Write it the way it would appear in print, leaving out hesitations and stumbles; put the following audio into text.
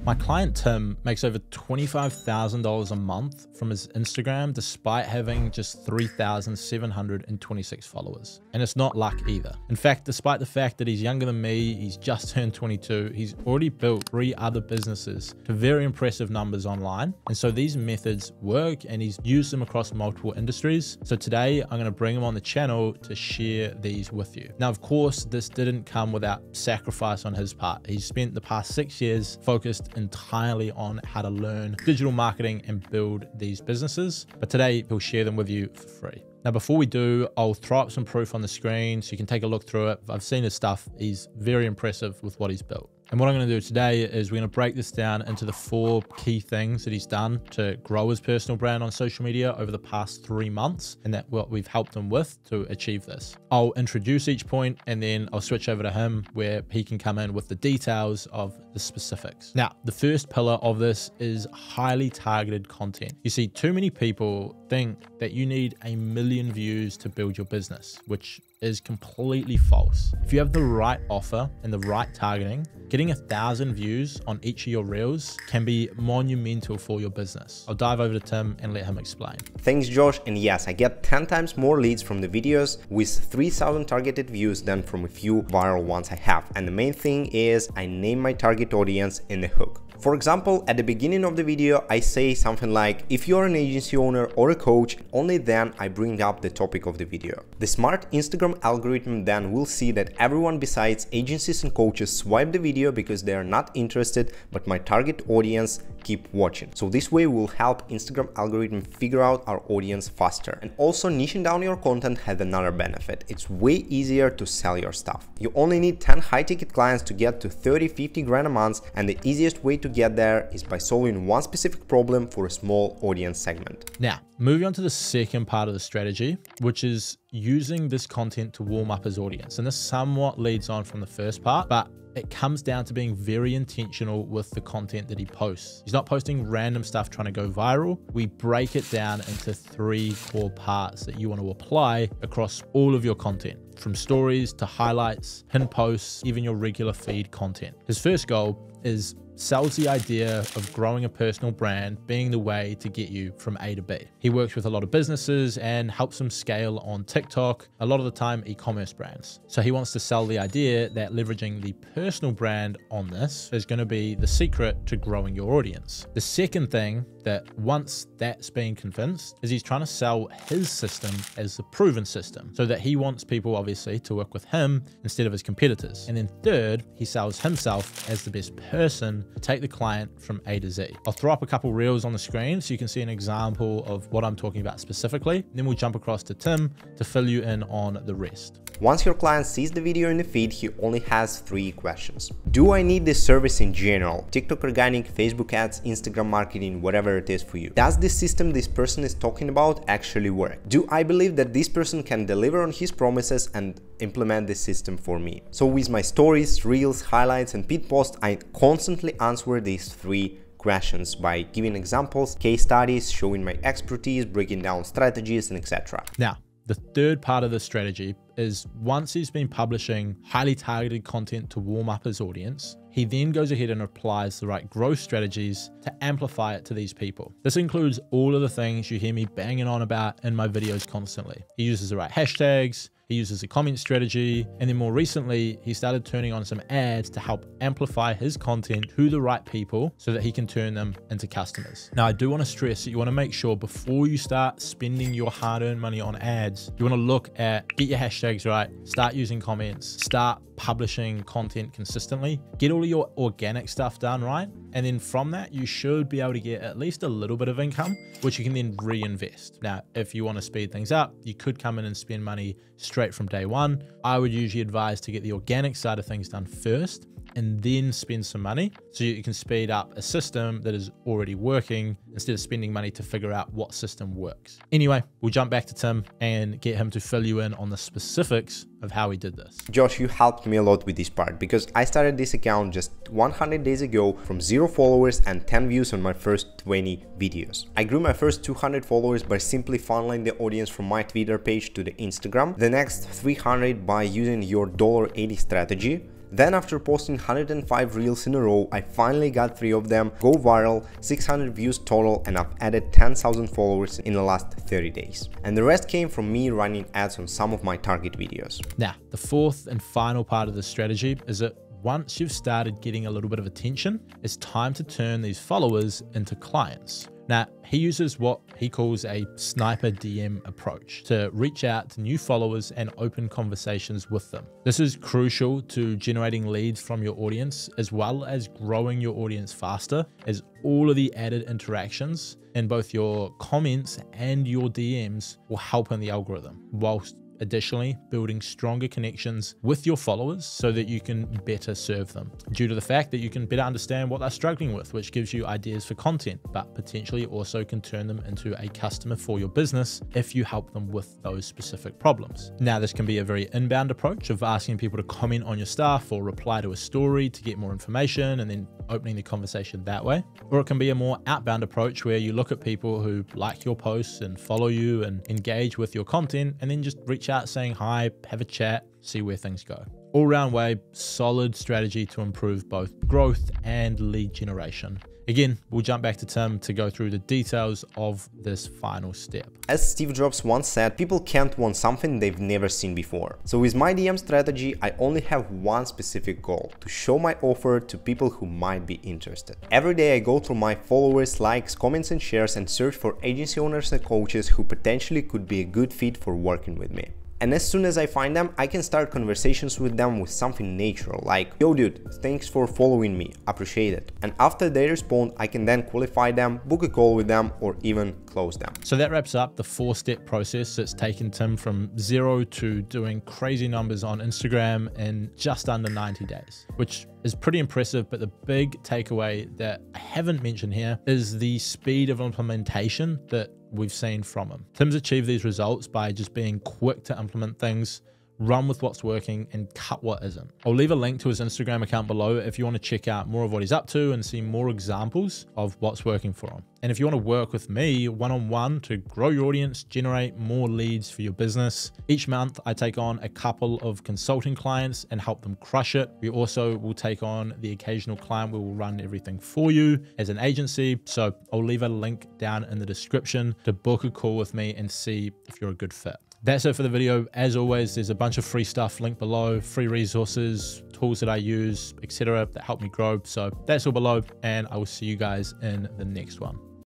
My client Tim makes over $25,000 a month from his Instagram despite having just 3,726 followers. And it's not luck either. In fact, despite the fact that he's younger than me, he's just turned 22, he's already built 3 other businesses to very impressive numbers online. And so these methods work and he's used them across multiple industries. So today I'm going to bring him on the channel to share these with you. Now, of course, this didn't come without sacrifice on his part. He's spent the past 6 years focused entirely on how to learn digital marketing and build these businesses. But today he'll share them with you for free. Now, before we do, I'll throw up some proof on the screen so you can take a look through it. I've seen his stuff. He's very impressive with what he's built. And what I'm going to do today is we're going to break this down into the 4 key things that he's done to grow his personal brand on social media over the past 3 months, and that what we've helped him with to achieve this. I'll introduce each point and then I'll switch over to him where he can come in with the details of the specifics. Now, the first pillar of this is highly targeted content. You see, too many people think that you need 1 million views to build your business, which is completely false. If you have the right offer and the right targeting, getting 1,000 views on each of your reels can be monumental for your business. I'll dive over to Tim and let him explain. Thanks, Josh. And yes, I get 10 times more leads from the videos with 3,000 targeted views than from a few viral ones I have. And the main thing is I name my target audience in the hook. For example, at the beginning of the video, I say something like, if you're an agency owner or a coach, only then I bring up the topic of the video. The smart Instagram algorithm then will see that everyone besides agencies and coaches swipe the video because they are not interested, but my target audience keep watching. So this way will help Instagram algorithm figure out our audience faster. And also niching down your content has another benefit. It's way easier to sell your stuff. You only need 10 high-ticket clients to get to 30-50 grand a month, and the easiest way to get there is by solving one specific problem for a small audience segment. Now, moving on to the second part of the strategy, which is using this content to warm up his audience. And this somewhat leads on from the first part, but it comes down to being very intentional with the content that he posts. He's not posting random stuff trying to go viral. We break it down into 3 core parts that you want to apply across all of your content, from stories to highlights, pinned posts, even your regular feed content. His first goal is sells the idea of growing a personal brand being the way to get you from A to B. He works with a lot of businesses and helps them scale on TikTok, a lot of the time e-commerce brands. So he wants to sell the idea that leveraging the personal brand on this is going to be the secret to growing your audience. The second thing that once that's been convinced is he's trying to sell his system as the proven system so that he wants people obviously to work with him instead of his competitors. And then third, he sells himself as the best person to take the client from A to Z. I'll throw up a couple reels on the screen so you can see an example of what I'm talking about specifically. Then we'll jump across to Tim to fill you in on the rest. Once your client sees the video in the feed, he only has 3 questions. Do I need this service in general? TikTok organic, Facebook ads, Instagram marketing, whatever it is for you. Does this system this person is talking about actually work? Do I believe that this person can deliver on his promises and implement this system for me? So with my stories, reels, highlights, and pinned posts, I constantly answer these 3 questions by giving examples, case studies, showing my expertise, breaking down strategies, and etc. Now, the third part of the strategy is once he's been publishing highly targeted content to warm up his audience, he then goes ahead and applies the right growth strategies to amplify it to these people. This includes all of the things you hear me banging on about in my videos constantly. He uses the right hashtags, he uses a comment strategy, and then more recently, he started turning on some ads to help amplify his content to the right people so that he can turn them into customers. Now, I do want to stress that you want to make sure before you start spending your hard-earned money on ads, you want to look at, get your hashtags right, start using comments, start publishing content consistently, get all of your organic stuff done right, and then from that you should be able to get at least a little bit of income, which you can then reinvest. Now, if you want to speed things up, you could come in and spend money straight from day one. I would usually advise to get the organic side of things done first and then spend some money so you can speed up a system that is already working instead of spending money to figure out what system works. Anyway, we'll jump back to Tim and get him to fill you in on the specifics of how he did this. Josh, you helped me a lot with this part because I started this account just 100 days ago from 0 followers and 10 views on my first 20 videos. I grew my first 200 followers by simply funneling the audience from my Twitter page to the Instagram, the next 300 by using your $80 strategy, Then after posting 105 reels in a row, I finally got 3 of them go viral, 600 views total, and I've added 10,000 followers in the last 30 days. And the rest came from me running ads on some of my target videos. Now, the fourth and final part of the strategy is that once you've started getting a little bit of attention, it's time to turn these followers into clients. Now, he uses what he calls a sniper DM approach to reach out to new followers and open conversations with them. This is crucial to generating leads from your audience, as well as growing your audience faster, as all of the added interactions in both your comments and your DMs will help in the algorithm, whilst additionally building stronger connections with your followers so that you can better serve them, due to the fact that you can better understand what they're struggling with, which gives you ideas for content, but potentially also can turn them into a customer for your business if you help them with those specific problems. Now, this can be a very inbound approach of asking people to comment on your stuff or reply to a story to get more information and then opening the conversation that way. Or it can be a more outbound approach where you look at people who like your posts and follow you and engage with your content, and then just reach out saying hi, have a chat, see where things go. All round way, solid strategy to improve both growth and lead generation. Again, we'll jump back to Tim to go through the details of this final step. As Steve Jobs once said, people can't want something they've never seen before. So with my DM strategy, I only have one specific goal: to show my offer to people who might be interested. Every day I go through my followers, likes, comments and shares and search for agency owners and coaches who potentially could be a good fit for working with me. And as soon as I find them, I can start conversations with them with something natural, like, yo dude, thanks for following me, appreciate it. And after they respond, I can then qualify them, book a call with them, or even close them. So that wraps up the 4-step process that's taken Tim from 0 to doing crazy numbers on Instagram in just under 90 days, which is pretty impressive. But the big takeaway that I haven't mentioned here is the speed of implementation that we've seen from him. Tim's achieved these results by just being quick to implement things, run with what's working, and cut what isn't. I'll leave a link to his Instagram account below if you want to check out more of what he's up to and see more examples of what's working for him. And if you want to work with me one-on-one to grow your audience, generate more leads for your business, each month I take on a couple of consulting clients and help them crush it. We also will take on the occasional client where we'll run everything for you as an agency. So I'll leave a link down in the description to book a call with me and see if you're a good fit. That's it for the video. As always, there's a bunch of free stuff linked below, free resources, tools that I use, etc. that help me grow. So that's all below, and I will see you guys in the next one.